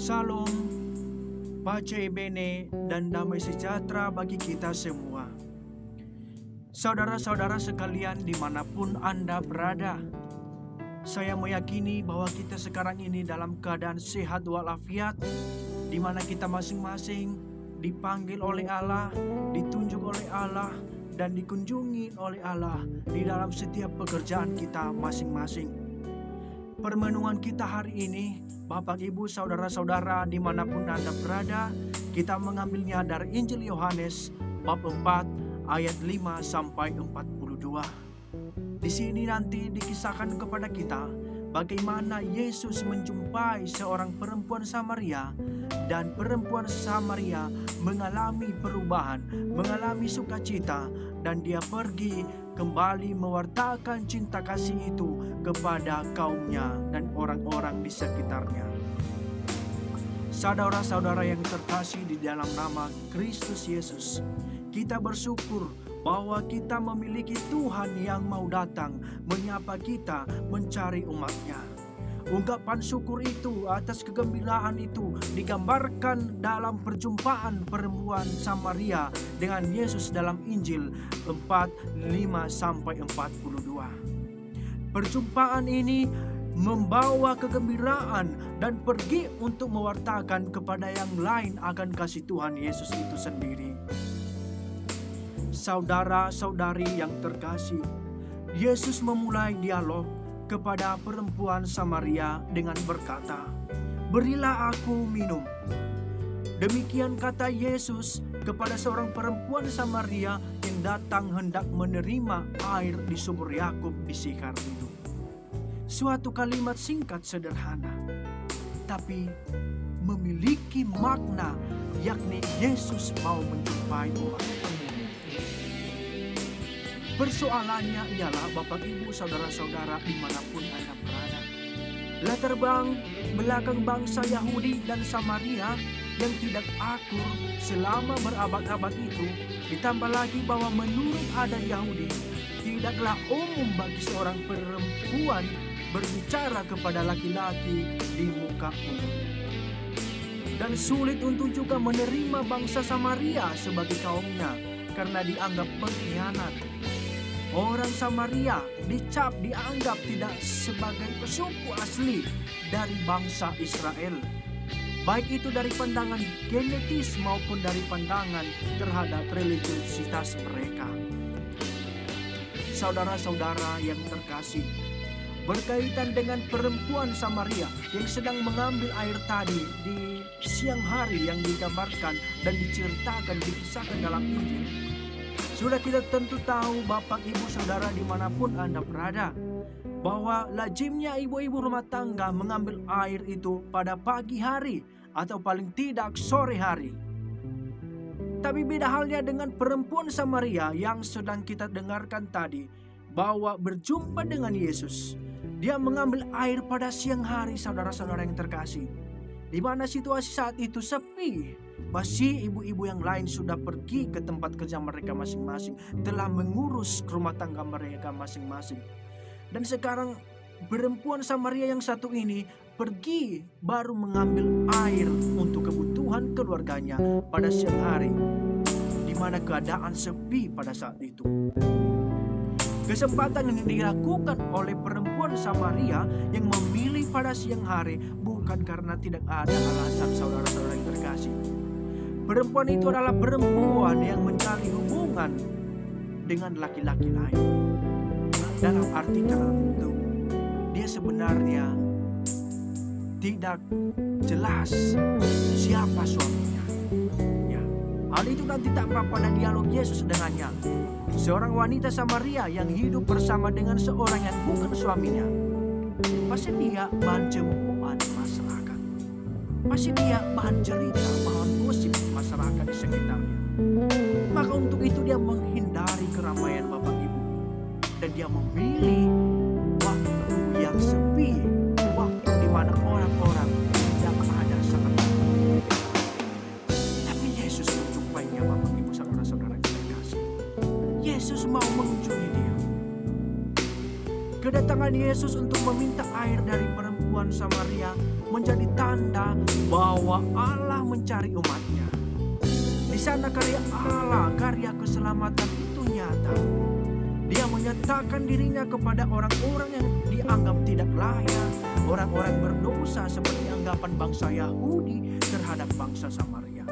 Salam, pace bene, dan damai sejahtera bagi kita semua. Saudara-saudara sekalian dimanapun Anda berada, saya meyakini bahwa kita sekarang ini dalam keadaan sehat walafiat, di mana kita masing-masing dipanggil oleh Allah, ditunjuk oleh Allah, dan dikunjungi oleh Allah di dalam setiap pekerjaan kita masing-masing. Permenungan kita hari ini, Bapak Ibu Saudara-saudara dimanapun Anda berada, kita mengambilnya dari Injil Yohanes bab 4 ayat 5 sampai 42. Di sini nanti dikisahkan kepada kita bagaimana Yesus menjumpai seorang perempuan Samaria, dan perempuan Samaria mengalami perubahan, mengalami sukacita, dan dia pergi kembali mewartakan cinta kasih itu kepada kaumnya dan orang-orang di sekitarnya. Saudara-saudara yang terkasih di dalam nama Kristus Yesus, kita bersyukur bahwa kita memiliki Tuhan yang mau datang menyapa kita, mencari umatnya. Ungkapan syukur itu atas kegembiraan itu digambarkan dalam perjumpaan perempuan Samaria dengan Yesus dalam Injil 4:5-42. Perjumpaan ini membawa kegembiraan dan pergi untuk mewartakan kepada yang lain akan kasih Tuhan Yesus itu sendiri. Saudara-saudari yang terkasih, Yesus memulai dialog kepada perempuan Samaria dengan berkata, "Berilah aku minum." Demikian kata Yesus kepada seorang perempuan Samaria yang datang hendak menerima air di sumur Yakub di Sikhar itu. Suatu kalimat singkat sederhana, tapi memiliki makna, yakni Yesus mau menjumpai umat. Persoalannya ialah Bapak Ibu Saudara-saudara dimanapun Anda berada, latar belakang bangsa Yahudi dan Samaria yang tidak akur selama berabad-abad itu, ditambah lagi bahwa menurut adat Yahudi tidaklah umum bagi seorang perempuan berbicara kepada laki-laki di muka umum, dan sulit untuk juga menerima bangsa Samaria sebagai kaumnya karena dianggap pengkhianat. Orang Samaria dianggap tidak sebagai suku asli dari bangsa Israel, baik itu dari pandangan genetis maupun dari pandangan terhadap religiusitas mereka. Saudara-saudara yang terkasih, berkaitan dengan perempuan Samaria yang sedang mengambil air tadi di siang hari yang digambarkan dan diceritakan, dikisahkan dalam Injil, sudah kita tentu tahu Bapak Ibu Saudara dimanapun Anda berada, bahwa lazimnya ibu-ibu rumah tangga mengambil air itu pada pagi hari atau paling tidak sore hari. Tapi beda halnya dengan perempuan Samaria yang sedang kita dengarkan tadi, bahwa berjumpa dengan Yesus, dia mengambil air pada siang hari, saudara-saudara yang terkasih, di mana situasi saat itu sepi. Masih ibu-ibu yang lain sudah pergi ke tempat kerja mereka masing-masing, telah mengurus rumah tangga mereka masing-masing. Dan sekarang perempuan Samaria yang satu ini pergi baru mengambil air untuk kebutuhan keluarganya pada siang hari, di mana keadaan sepi pada saat itu. Kesempatan yang dilakukan oleh perempuan Samaria yang memilih pada siang hari bukan karena tidak ada alasan, saudara-saudara yang terkasih. Perempuan itu adalah perempuan yang mencari hubungan dengan laki-laki lain. Dalam arti tertentu, dia sebenarnya tidak jelas siapa suaminya. Ya, hal itu nanti tampak pada dialog Yesus dengannya. Seorang wanita Samaria yang hidup bersama dengan seorang yang bukan suaminya, pasti dia bahan cemoohan masyarakat. Pasti dia bahan cerita, bahan gosip masyarakat di sekitarnya. Maka untuk itu dia menghindari keramaian Bapak Ibu, dan dia memilih waktu yang sepi, waktu di mana orang-orang tidak ada saat itu. Tapi Yesus menjumpainya, Bapak Ibu saudara-saudara yang terkasih. Yesus mau mengunjungi dia. Kedatangan Tindakan Yesus untuk meminta air dari perempuan Samaria menjadi tanda bahwa Allah mencari umatnya. Di sana karya Allah, karya keselamatan itu nyata. Dia menyatakan dirinya kepada orang-orang yang dianggap tidak layak, orang-orang berdosa seperti anggapan bangsa Yahudi terhadap bangsa Samaria.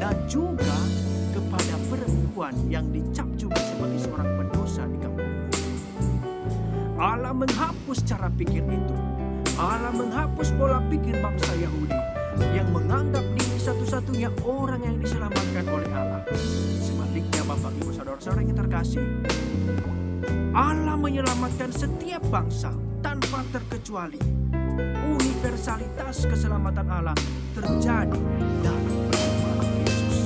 Dan juga kepada perempuan yang dicap juga sebagai seorang pendosa di kampung. Allah menghapus cara pikir itu. Allah menghapus pola pikir bangsa Yahudi yang menganggap diri satu-satunya orang yang diselamatkan oleh Allah. Sebaliknya Bapak Ibu Saudara-saudara yang terkasih, Allah menyelamatkan setiap bangsa tanpa terkecuali. Universalitas keselamatan Allah terjadi dalam persembahan Yesus.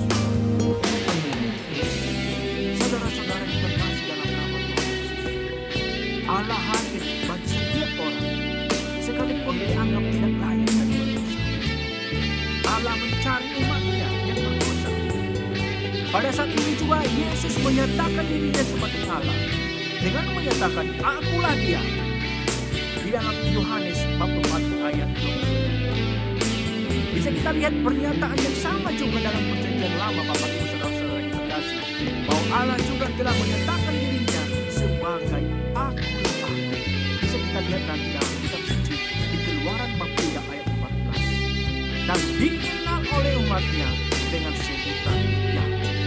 Saudara-saudara yang terkasih dalam nama Tuhan Yesus, Allah hadir bagi setiap orang, sekalipun dianggap tidak layak dan berdosa. Allah mencari umatnya yang berdosa. Pada saat itu juga Yesus menyatakan dirinya sebagai Allah dengan menyatakan, "Akulah Dia." Di dalam Yohanes bab 4 ayat 20. Bisa kita lihat pernyataan yang sama juga dalam Perjanjian Lama, Bapak Ibu Saudara-saudara yang terkasih, bahwa Allah juga telah menyatakan dirinya sebagai Akulah Aku. Bisa kita lihat nanti dalam kitab suci di Keluaran bab 3 ayat 14. Dan dikenal oleh umatnya dengan sebutan Yahweh.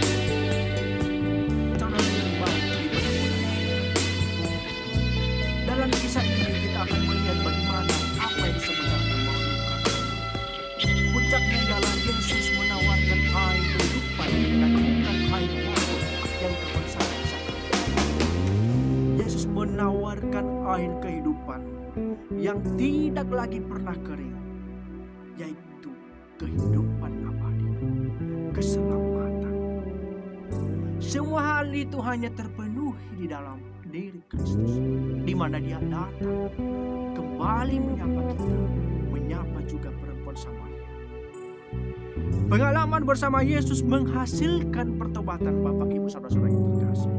Dalam kisah ini kita akan melihat bagaimana apa yang sebenarnya mau diungkapkan. Puncaknya adalah Yesus menawarkan air kehidupan dan bukan air baru yang kebesaran. Yesus menawarkan air kehidupan yang tidak lagi pernah kering, yaitu kehidupan abadi, keselamatan. Semua hal itu hanya terpenuhi di dalam diri Kristus, di mana Dia datang kembali menyapa kita, menyapa juga perempuan Samaria. Pengalaman bersama Yesus menghasilkan pertobatan, Bapak Ibu Saudara-saudara yang terkasih,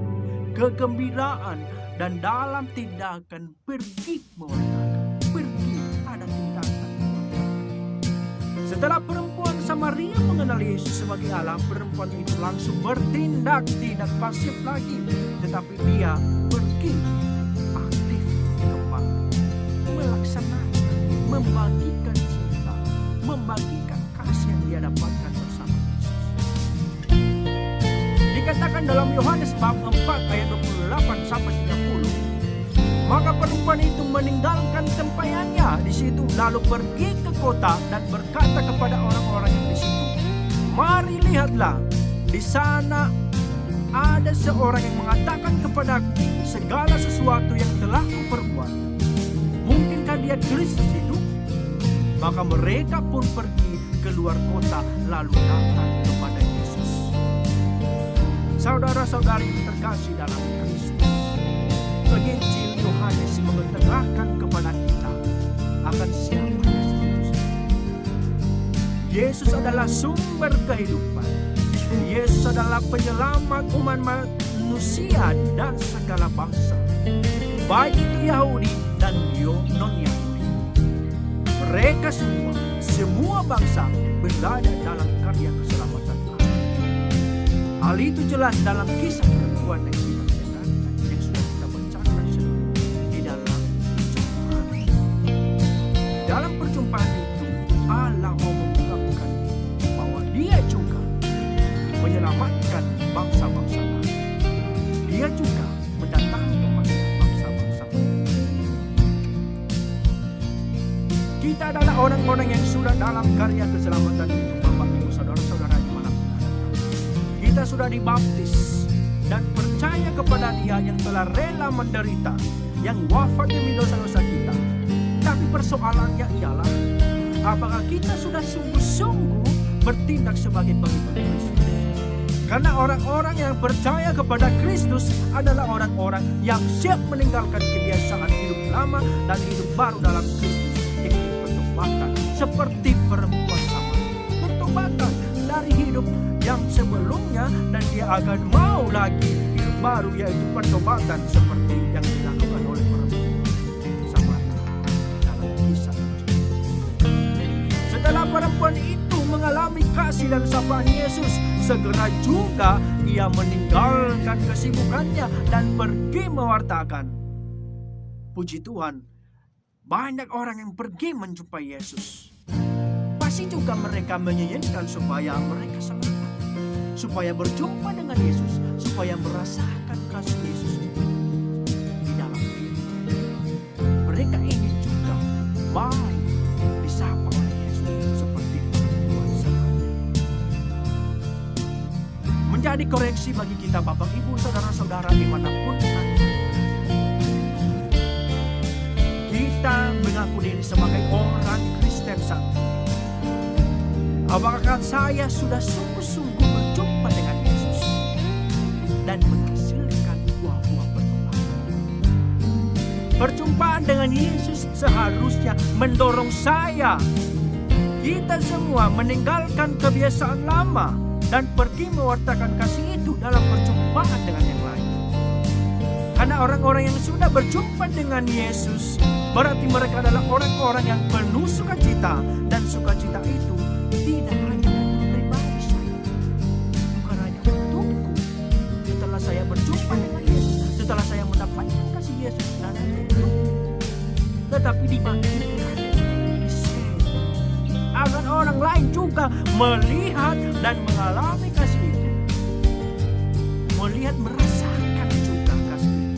kegembiraan, dan dalam tindakan pergi mewartakan, pergi ada tindakan mewartakan. Setelah perempuan Samaria mengenal Yesus sebagai Allah, perempuan itu langsung bertindak, tidak pasif lagi, tetapi dia pergi aktif kembali, melaksanakan, membagikan cinta, membagikan kasih yang dia dapatkan bersama Yesus. Dikatakan dalam Yohanes bab 4 ayat 28 sampai 30, maka perempuan itu meninggalkan tempayannya di situ, lalu pergi ke kota dan berkata kepada orang-orang yang di situ, "Mari lihatlah, di sana ada seorang yang mengatakan kepadaku segala sesuatu yang telah kuperbuat. Mungkinkah dia Kristus itu?" Maka mereka pun pergi keluar kota lalu datang kepada Yesus. Saudara-saudari terkasih dalam Kristus, Injil Yohanes mengetengahkan kepada kita akan siapa Yesus. Yesus adalah sumber kehidupan. Yesus adalah penyelamat umat manusia dan segala bangsa, baik itu Yahudi dan non-Yahudi. Mereka semua bangsa berada dalam karya keselamatan Allah. Hal itu jelas dalam kisah perempuan yang kita dengarkan, yang sudah kita bacakan di dalam perjumpaan. Dalam perjumpaan itu Allah mau mengungkapkan bahwa Dia juga menyelamatkan bangsa-bangsa lain. Dia juga mendatangi kepada bangsa-bangsa lain. Kita adalah orang-orang yang sudah dalam karya keselamatan itu, Bapak Ibu Saudara-saudara dimanapun ada. Kita sudah dibaptis dan percaya kepada Dia yang telah rela menderita, yang wafat demi dosa-dosa kita. Tapi persoalannya ialah, apakah kita sudah sungguh-sungguh bertindak sebagai pengikut Kristus? Karena orang-orang yang percaya kepada Kristus adalah orang-orang yang siap meninggalkan kebiasaan hidup lama dan hidup baru dalam Kristus, yaitu pertobatan seperti perempuan Samaria. Pertobatan dari hidup yang sebelumnya, dan dia akan mau lagi hidup baru, yaitu pertobatan seperti yang dilakukan oleh perempuan. perempuan itu mengalami kasih dan sapaan Yesus, segera juga ia meninggalkan kesibukannya dan pergi mewartakan. Puji Tuhan, banyak orang yang pergi menjumpai Yesus. Pasti juga mereka menginginkan supaya mereka selamat, supaya berjumpa dengan Yesus, supaya merasakan kasih Yesus di dalam diri. Mereka ingin juga mau disapa oleh Yesus seperti perempuan Samaria. Menjadi koreksi bagi kita Bapak Ibu Saudara-saudara dimanapun Anda. Kita mengaku diri sebagai orang Kristen saat ini. Apakah saya sudah sungguh-sungguh berjumpa dengan Yesus dan menghasilkan buah-buah pertobatan? Perjumpaan dengan Yesus seharusnya mendorong saya, kita semua meninggalkan kebiasaan lama dan pergi mewartakan kasih itu dalam perjumpaan dengan yang lain. Karena orang-orang yang sudah berjumpa dengan Yesus, berarti mereka adalah orang-orang yang penuh sukacita, dan sukacita itu tidak hanya untuk pribadi saya, bukan hanya untukku. Setelah saya berjumpa dengan Yesus, setelah saya mendapatkan kasih Yesus dan untukku, tetapi dibagikan, agar orang lain juga melihat dan mengalami kasih itu, melihat, merasakan juga kasih itu.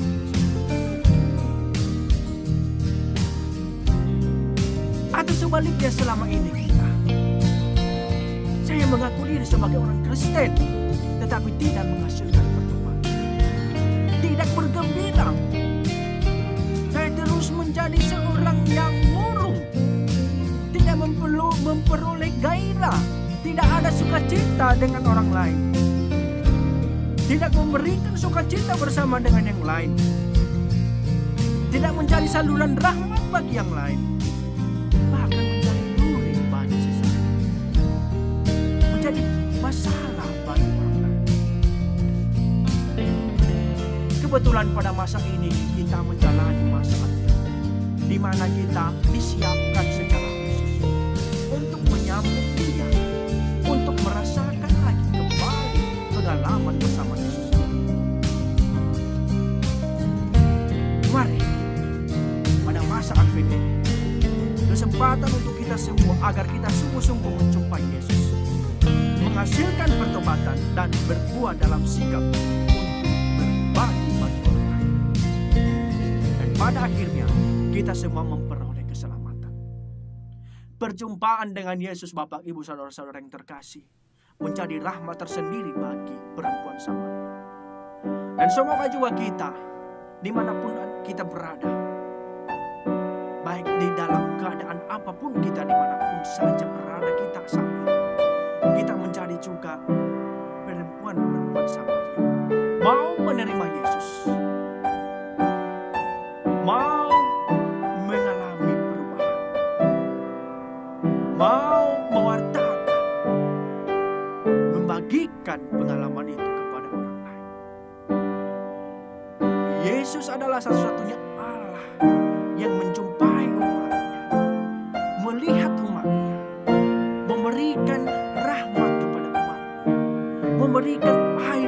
Atau sebaliknya, selama ini saya mengaku diri sebagai orang Kristen, tetapi tidak menghasilkan pertobatan, tidak bergembira. Saya terus menjadi seorang yang murung, tidak memperoleh gairah, tidak ada sukacita dengan orang lain, tidak memberikan sukacita bersama dengan yang lain, tidak mencari saluran rahmat bagi yang lain, bahkan menjadi duri bagi sesama, menjadi masalah bagi orang lain. Kebetulan pada masa ini kita menjalani masa di mana kita disiapkan secara khusus untuk menyambut Dia, untuk merasakan lagi kembali pengalaman bersama Yesus. Mari pada masa Advent ini, kesempatan untuk kita semua agar kita sungguh-sungguh menjumpai Yesus, menghasilkan pertobatan dan berbuah dalam sikap untuk berbagi bagi orang lain. Dan pada akhirnya kita semua memperoleh keselamatan. Perjumpaan dengan Yesus, Bapak Ibu Saudara-saudara yang terkasih, menjadi rahmat tersendiri bagi perempuan Samaria. Dan semoga juga kita, dimanapun kita berada, baik di dalam keadaan apapun kita, dimanapun saja berada kita saat ini, kita menjadi juga perempuan-perempuan Samaria, mau menerima Yesus, mau mengalami perubahan, mau mewartakan, membagikan pengalaman itu kepada orang lain. Yesus adalah satu-satunya Allah yang menjumpai umatnya, melihat umatnya, memberikan rahmat kepada umatnya, memberikan air